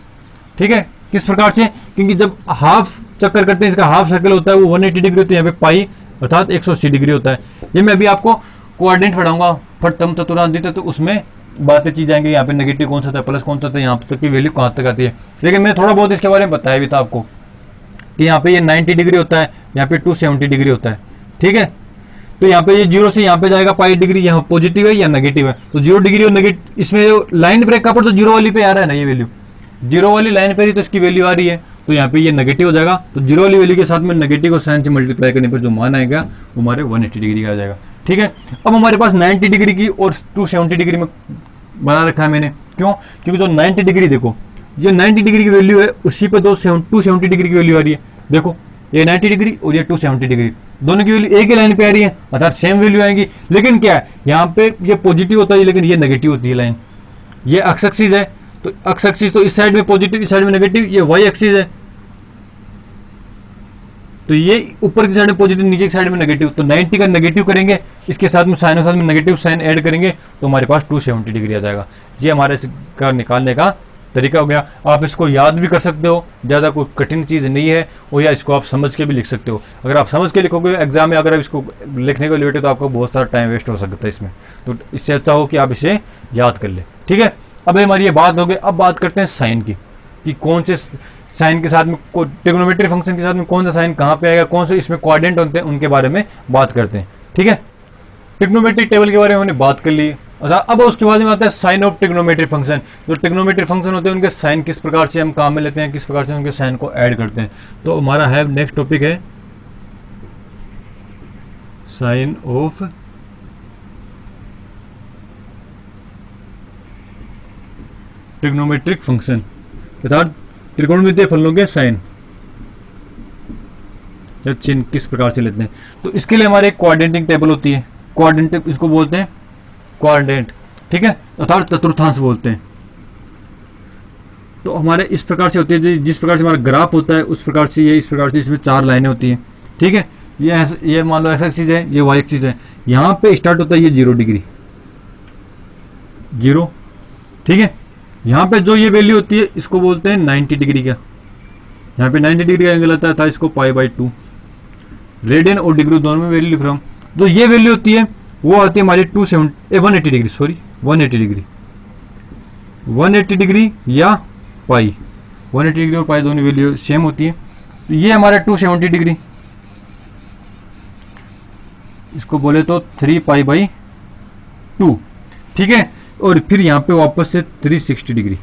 ठीक है, किस प्रकार से, क्योंकि जब हाफ चक्कर करते हैं इसका हाफ सर्कल होता है वो 180 डिग्री होती है, यहाँ पे पाई अर्थात 180 डिग्री होता है। ये मैं अभी आपको कोऑर्डिनेट पढ़ाऊंगा फटतम चतुरांत, तो उसमें बातें चीज आएंगी, यहाँ पे नेगेटिव कौन सा था प्लस कौन सा था, यहाँ तक की वैल्यू कहाँ तक आती है, लेकिन मैं थोड़ा बहुत इसके बारे में बताया भी था आपको कि यहाँ पे ये 90 डिग्री होता है, यहाँ पे 270 डिग्री होता है। ठीक है, तो यहाँ पे ये 0 से यहाँ पे जाएगा पाई डिग्री, यहाँ पॉजिटिव है या नेगेटिव है, तो 0 डिग्री और नेगेटिव इसमें लाइन ब्रेक का पर तो 0 वाली पे आ रहा है ना, ये वैल्यू 0 वाली लाइन पे ही तो इसकी वैल्यू आ रही है, तो यहाँ पे ये नेगेटिव हो जाएगा, तो 0 वाली वैल्यू के साथ में नेगेटिव को साइन से मल्टीप्लाई करने पर जो मान आएगा वो हमारे 180 डिग्री का आ जाएगा। ठीक है, अब हमारे पास 90 डिग्री की और 270 डिग्री में बना रखा है मैंने, क्यों, क्योंकि जो 90 डिग्री देखो ये 90 डिग्री की वैल्यू है, उसी पे 270 डिग्री की वैल्यू आ रही है, देखो ये 90 डिग्री और ये 270 डिग्री, दोनों की वैल्यू एक ही लाइन पे आ रही है, अर्थात सेम वैल्यू आएंगी। लेकिन क्या है, यहाँ पे ये पॉजिटिव होता है लेकिन ये नेगेटिव होती है लाइन, ये एक्स एक्सिस है, तो एक्स एक्सिस तो इस साइड में पॉजिटिव इस साइड में नेगेटिव, ये वाई एक्सिस है, तो ये ऊपर की साइड में पॉजिटिव नीचे की साइड में नेगेटिव, तो 90 का नेगेटिव करेंगे, इसके साथ में साइन और साथ में नेगेटिव साइन ऐड करेंगे तो हमारे पास 270 डिग्री आ जाएगा। ये हमारे इसका निकालने का तरीका हो गया। आप इसको याद भी कर सकते हो, ज़्यादा कोई कठिन चीज़ नहीं है, और या इसको आप समझ के भी लिख सकते हो। अगर आप समझ के लिखोगे एग्जाम में, अगर आप इसको लिखने को लेटे तो आपको बहुत सारा टाइम वेस्ट हो सकता है इसमें, तो इससे अच्छा हो कि आप इसे याद कर ले। ठीक है, अब हमारी ये बात हो गई। अब बात करते हैं साइन की, कि कौन से साइन के साथ में ट्रिग्नोमेट्री फंक्शन के साथ में कौन सा साइन कहाँ पे आएगा, कौन से इसमें कोऑर्डिनेट होते हैं, उनके बारे में बात करते हैं। ठीक है, ट्रिग्नोमेट्रिक टेबल के बारे में हमने बात कर ली। अब उसके बाद में आता है साइन ऑफ ट्रिग्नोमेट्रिक फंक्शन। जो ट्रिग्नोमेट्रिक फंक्शन होते हैं उनके साइन किस प्रकार से हम काम में लेते हैं, किस प्रकार से उनके साइन को ऐड करते हैं। तो हमारा है नेक्स्ट टॉपिक है साइन ऑफ ट्रिग्नोमेट्रिक फंक्शन, अर्थात त्रिकोणमितीय फलनों के साइन या चिन्ह किस प्रकार से लेते हैं। तो इसके लिए हमारे एक कोऑर्डिनेटिंग टेबल होती है, कोऑर्डिनेट इसको बोलते हैं कोऑर्डिनेट। ठीक है, अर्थात चतुर्थांश बोलते हैं। तो हमारे इस प्रकार से होती है, जिस प्रकार से हमारा ग्राफ होता है उस प्रकार से ये इस प्रकार से इसमें 4 लाइनें होती हैं। ठीक है, ये मान लो एक्स एक्सिस है, ये वाई एक्सिस है, यहाँ पे स्टार्ट होता है ये 0 डिग्री 0। ठीक है, यहाँ पे जो ये वैल्यू होती है इसको बोलते हैं 90 डिग्री का, यहाँ पे 90 डिग्री का एंगल आता था, इसको π/2। रेडियन और डिग्री दोनों में वैल्यू लिख रहा हूँ। जो ये वैल्यू होती है वो आती है हमारी 180 डिग्री, सॉरी 180 डिग्री, 180 डिग्री या पाई, 180 डिग्री और पाई दोनों वैल्यू सेम होती है। तो ये हमारा 270 डिग्री, इसको बोले तो 3π/2, ठीक है। और फिर यहाँ पे वापस से 360 डिग्री,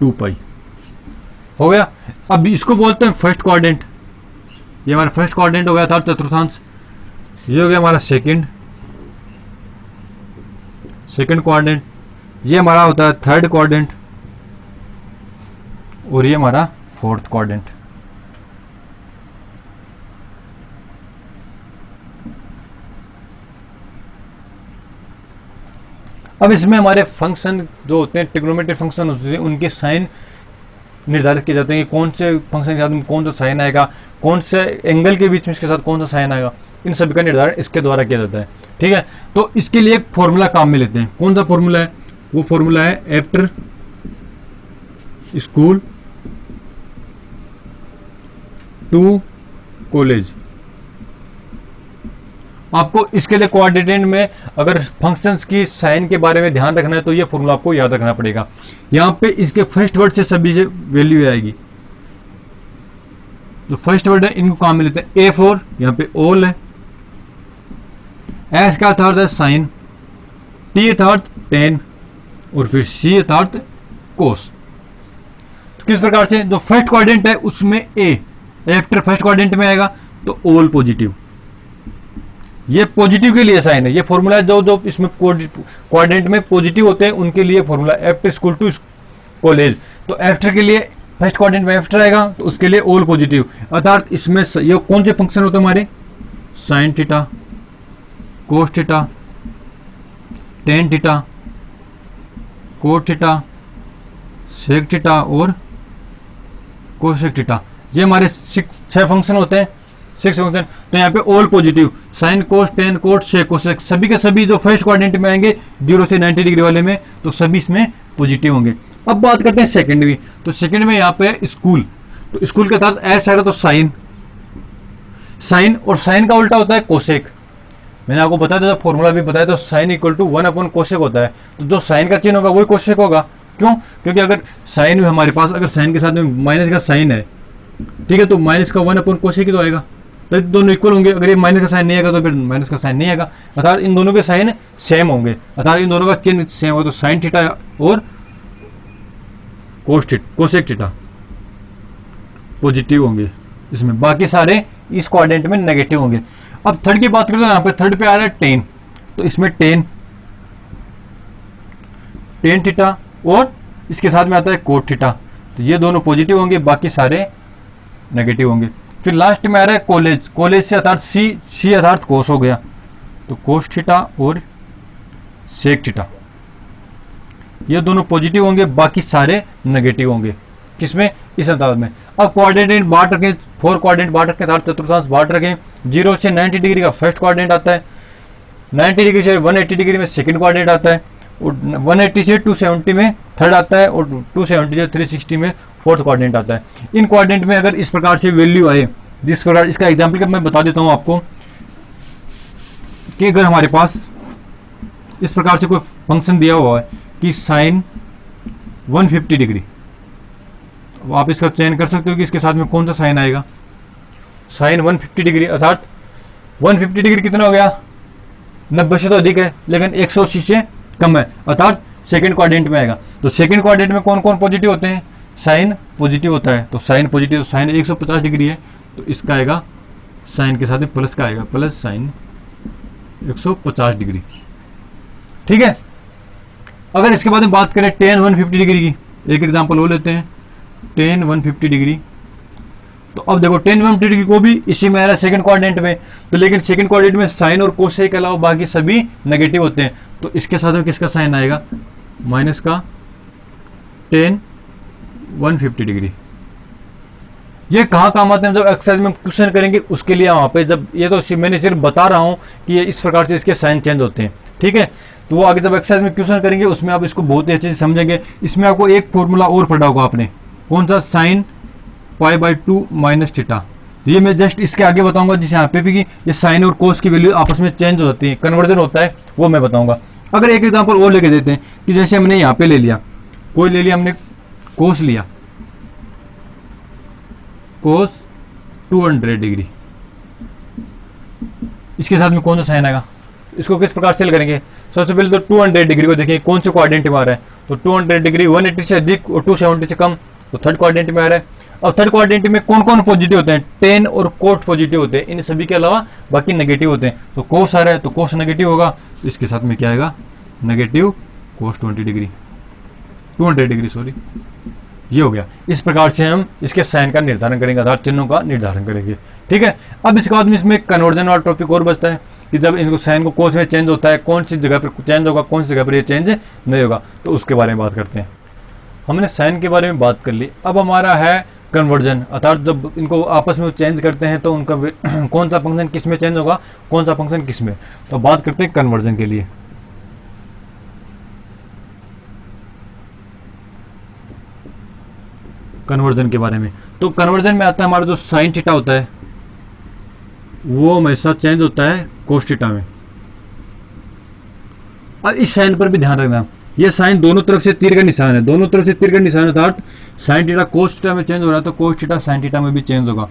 2π हो गया। अब इसको बोलते हैं फर्स्ट क्वाड्रेंट, ये हमारा फर्स्ट क्वाड्रेंट हो गया था, चतुर्थांश। ये हो गया हमारा सेकंड क्वाड्रेंट, ये हमारा होता है थर्ड क्वाड्रेंट, और ये हमारा फोर्थ क्वाड्रेंट। अब इसमें हमारे फंक्शन जो होते हैं, ट्रिग्नोमेट्रिक फंक्शन होते हैं, उनके साइन निर्धारित किए जाते हैं कि कौन से फंक्शन के साथ में कौन सा साइन आएगा, कौन से एंगल के बीच में इसके साथ कौन सा साइन आएगा, इन सभी का निर्धारण इसके द्वारा किया जाता है, ठीक है। तो इसके लिए एक फॉर्मूला काम में लेते हैं। कौन सा फॉर्मूला है? वो फॉर्मूला है आफ्टर स्कूल टू कॉलेज। आपको इसके लिए कोऑर्डिनेट में अगर फंक्शंस की साइन के बारे में ध्यान रखना है तो ये फॉर्मूला आपको याद रखना पड़ेगा। यहां पे इसके फर्स्ट वर्ड से सभी से वैल्यू आएगी। जो फर्स्ट वर्ड है इनको काम में लेते हैं। ए फॉर यहां पे ऑल है, एस का अर्थ है साइन, टी अर्थात टेन, और फिर सी अर्थात कोस। तो किस प्रकार से जो फर्स्ट क्वाड्रेंट है उसमें ए आफ्टर फर्स्ट क्वाड्रेंट में आएगा तो ऑल पॉजिटिव, ये पॉजिटिव के लिए साइन है। ये फॉर्मूला है जो इसमें क्वाड्रेंट में पॉजिटिव होते हैं उनके लिए formula after school to college. तो आफ्टर के लिए फर्स्ट क्वाड्रेंट में आफ्टर आएगा तो उसके लिए ऑल पॉजिटिव, अर्थात इसमें ये कौन से फंक्शन होते हैं हमारे? Sine theta, cos theta, tan theta, cot theta, sec theta और कोसेक थीटा। ये हमारे 6 फंक्शन होते हैं, 6 फंक्शन। तो यहाँ पे all positive, sine cos tan cot sec cosec, सभी के सभी जो फर्स्ट क्वाड्रेंट में आएंगे 0 से 90 डिग्री वाले में, तो सभी इसमें पॉजिटिव होंगे। अब बात करते हैं सेकंड में। तो सेकंड में यहाँ पे स्कूल, तो स्कूल के साथ एस आएगा तो साइन, और साइन का उल्टा होता है कोसेक। मैंने आपको बताया था, फॉर्मूला भी बताया, तो साइन इक्वल टू 1 कोसेक होता है। तो जो साइन का चिन्ह होगा वही कोसेक होगा। क्यों? क्योंकि अगर साइन में हमारे पास अगर साइन के साथ में माइनस का साइन है, ठीक है, तो माइनस का 1 कोसेक ही तो आएगा, तो दोनों इक्वल होंगे। अगर ये माइनस का साइन नहीं आएगा तो फिर माइनस का साइन नहीं आएगा, अर्थात इन दोनों के साइन सेम होंगे, अर्थात इन दोनों का चिन्ह सेम होगा। तो साइन थीटा और कोसेक थीटा पॉजिटिव होंगे इसमें, बाकी सारे इस क्वाड्रेंट में नेगेटिव होंगे। अब थर्ड की बात करें तो यहाँ पे थर्ड पे आ रहा है टेन, तो इसमें टेन थीटा और इसके साथ में आता है कोट थीटा, तो ये दोनों पॉजिटिव होंगे, बाकी सारे नेगेटिव होंगे। फिर लास्ट में आ रहा है कॉलेज, कॉलेज से अर्थात सी अर्थात कोस हो गया, तो कोस थीटा और सेक थीटा, ये दोनों पॉजिटिव होंगे, बाकी सारे नेगेटिव होंगे। किसमें? इस अंदाज में। अब क्वाड्रेंट बांट रखें, 4 क्वाड्रेंट बांट रखें, चतुर्थांश बांट रखें। 0 से 90 डिग्री का फर्स्ट क्वाड्रेंट आता है, 90 डिग्री से 180 डिग्री में सेकंड क्वाड्रेंट आता है, और 180 से 270 में थर्ड आता है, और 270 से 360 में फोर्थ क्वाड्रेंट आता है। इन क्वाड्रेंट में अगर इस प्रकार से वैल्यू आए, जिस प्रकार, इसका एग्जाम्पल मैं बता देता हूँ आपको, कि अगर हमारे पास इस प्रकार से कोई फंक्शन दिया हुआ है कि साइन 150 डिग्री, तो आप इसका चयन कर सकते हो कि इसके साथ में कौन सा साइन आएगा। साइन 150 डिग्री, अर्थात 150 डिग्री कितना हो गया? 90 से तो अधिक है, लेकिन 180 से कम है, अर्थात सेकंड क्वाड्रेंट में आएगा। तो सेकंड क्वाड्रेंट में कौन कौन पॉजिटिव होते हैं? साइन पॉजिटिव होता है, तो साइन पॉजिटिव, साइन 150 डिग्री है तो इसका आएगा साइन के साथ में प्लस का आएगा, प्लस साइन 150 डिग्री, ठीक है। अगर इसके बाद में बात करें टेन 150 डिग्री की, एक एग्जांपल वो लेते हैं, टेन 150 डिग्री। तो अब देखो टेन 150 डिग्री को भी इसी में आ रहा है सेकंड क्वाड्रेंट में, तो लेकिन सेकंड क्वाड्रेंट में साइन और कोसेक के अलावा बाकी सभी नेगेटिव होते हैं, तो इसके साथ में किसका साइन आएगा? माइनस का टेन 150 डिग्री। ये कहाँ काम आते हैं? जब एक्सरसाइज में क्वेश्चन करेंगे उसके लिए वहाँ पे, जब ये तो मैंने सिर्फ बता रहा हूँ कि ये इस प्रकार से इसके साइन चेंज होते हैं, ठीक है। तो वो आगे जब एक्सरसाइज में क्वेश्चन करेंगे उसमें आप इसको बहुत ही अच्छे से समझेंगे। इसमें आपको एक फॉर्मूला और पढ़ा होगा आपने, कौन सा? Sine π/2 minus theta. ये मैं जस्ट इसके आगे बताऊंगा, जिस यहाँ पे भी कि ये साइन और कोस की वैल्यू आपस में चेंज हो जाती है, कन्वर्जन होता है, वो मैं बताऊंगा। अगर एक एग्जांपल और लेके देते हैं कि जैसे हमने यहाँ पे ले लिया, कोई ले लिया हमने कोस लिया, कोस 200 डिग्री, इसके साथ में कौन सा साइन आएगा, इसको किस प्रकार सेल करेंगे। सबसे पहले तो 200 डिग्री को देखें कौन से क्वाड्रेंट में आ रहा है, तो 200 डिग्री 180 से अधिक और 270 से कम, तो थर्ड क्वाड्रेंट में आ रहा है। अब थर्ड क्वाड्रेंट में कौन कौन पॉजिटिव होते हैं, टेन और कोट पॉजिटिव होते हैं, इन सभी के अलावा बाकी नेगेटिव होते हैं। तो कोस आ रहा है तो कोस नेगेटिव होगा, तो इसके साथ में क्या आएगा, नेगेटिव कोस 20 डिग्री 200 डिग्री सॉरी, ये हो गया। इस प्रकार से हम इसके साइन का निर्धारण करेंगे, आधार चिन्हों का निर्धारण करेंगे। ठीक है, अब इसके बाद में इसमें कन्वर्जन वाला टॉपिक और बचता है कि जब इनको साइन को कोस में चेंज होता है, कौन सी जगह पर चेंज होगा, कौन सी जगह पर ये चेंज नहीं होगा, तो उसके बारे में बात करते हैं। हमने साइन के बारे में बात कर ली, अब हमारा है कन्वर्जन, अर्थात जब इनको आपस में चेंज करते हैं तो उनका कौन सा फंक्शन किस में चेंज होगा, कौन सा फंक्शन किस में। तो बात करते हैं कन्वर्जन के लिए। कन्वर्जन के बारे में, तो कन्वर्जन में आता है हमारा जो साइन थीटा होता है वो हमेशा चेंज होता है कोस थीटा में। अब इस साइन पर भी ध्यान रखना, ये साइन दोनों तरफ से तीर का निशान है, दोनों तरफ से तीर का निशान है, अर्थात साइन थीटा कोस थीटा में चेंज हो रहा है तो कोस थीटा साइन थीटा में भी चेंज होगा।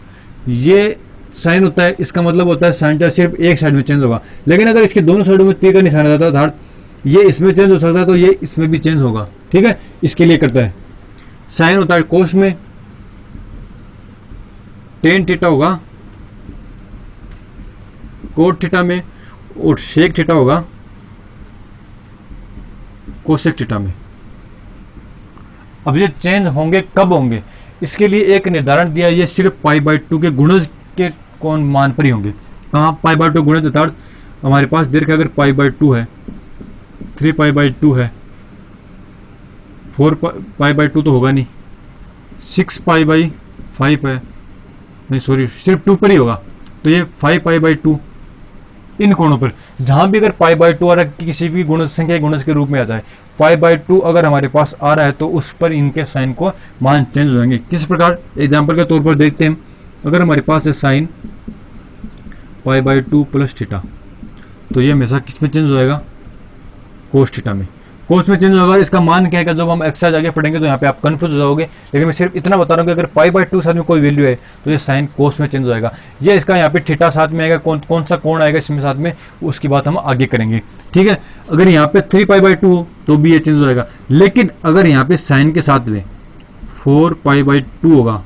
ये साइन होता है, इसका मतलब होता है साइन थीटा सिर्फ एक साइड में चेंज होगा, लेकिन अगर इसके दोनों साइडों में तीर का निशान रहता है अर्थात ये इसमें चेंज हो सकता है तो ये इसमें भी चेंज होगा। ठीक है, इसके लिए करता है, साइन होता है कोस में, टेन थीटा होगा कोट थीटा में, और सेक थीटा होगा कोसेक थीटा में। अब ये चेंज होंगे कब होंगे, इसके लिए एक निर्धारण दिया, ये सिर्फ π/2 के गुणज के कौन मान पर ही होंगे। कहाँ π/2 गुणज, अर्थात हमारे पास दीर्घ अगर π/2 है, 3π/2 है, 4π/2 तो होगा नहीं, 6π/5 है, नहीं सॉरी सिर्फ 2 पर ही होगा, तो ये 5π/2 इन कोणों पर, जहां भी अगर π/2 आ रहा है किसी भी गुणज संख्या गुणज के रूप में आ जाए, π/2 अगर हमारे पास आ रहा है तो उस पर इनके साइन को मान चेंज हो जाएंगे। किस प्रकार, एग्जाम्पल के तौर पर देखते हैं, अगर हमारे पास है साइन π/2 प्लस थीटा, तो ये हमेशा किस में चेंज हो जाएगा, कोस थीटा में। कोस में चेंज होगा, इसका मान क्या है, जब हम एक्सरसाइज आगे पढ़ेंगे तो यहाँ पे आप कंफ्यूज हो जाओगे, लेकिन मैं सिर्फ इतना बता रहा हूँ कि अगर π/2 साथ में कोई वैल्यू है तो ये साइन कोस में चेंज हो जाएगा। ये इसका यहाँ पे थीटा साथ में आएगा, कौन सा कोण आएगा इसमें साथ में, उसकी बात हम आगे करेंगे। ठीक है, अगर यहाँ पे 3π/2 हो तो भी ये चेंज हो जाएगा, लेकिन अगर यहाँ पे साइन के साथ में 4π/2 होगा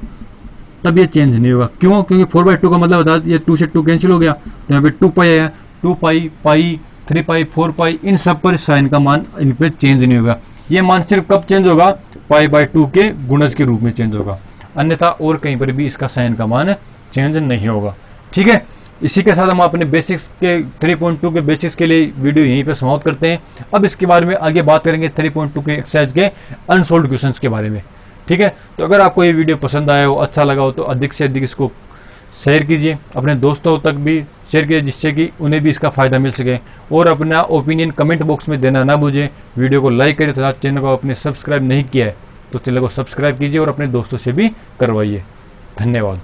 तब ये चेंज नहीं होगा। क्यों, क्योंकि 4/2 का मतलब बता, ये 2 से 2 कैंसिल हो गया, तो यहाँ पे 2π आया, 2π, पाई, 3π, 4π, इन सब पर साइन का मान इन पर चेंज नहीं होगा। ये मान सिर्फ कब चेंज होगा, π/2 के गुणज के रूप में चेंज होगा, अन्यथा और कहीं पर भी इसका साइन का मान चेंज नहीं होगा। ठीक है, इसी के साथ हम अपने बेसिक्स के 3.2 के बेसिक्स के लिए वीडियो यहीं पे समाप्त करते हैं। अब इसके बारे में आगे बात करेंगे 3.2 के एक्सरसाइज के अनसॉल्व्ड क्वेश्चंस के बारे में। ठीक है, तो अगर आपको ये वीडियो पसंद आया हो, अच्छा लगा हो, तो अधिक से अधिक इसको शेयर कीजिए, अपने दोस्तों तक भी शेयर कीजिए, जिससे कि उन्हें भी इसका फ़ायदा मिल सके, और अपना ओपिनियन कमेंट बॉक्स में देना ना भूलें। वीडियो को लाइक करिए तथा चैनल को अपने सब्सक्राइब नहीं किया है तो चैनल को सब्सक्राइब कीजिए और अपने दोस्तों से भी करवाइए। धन्यवाद।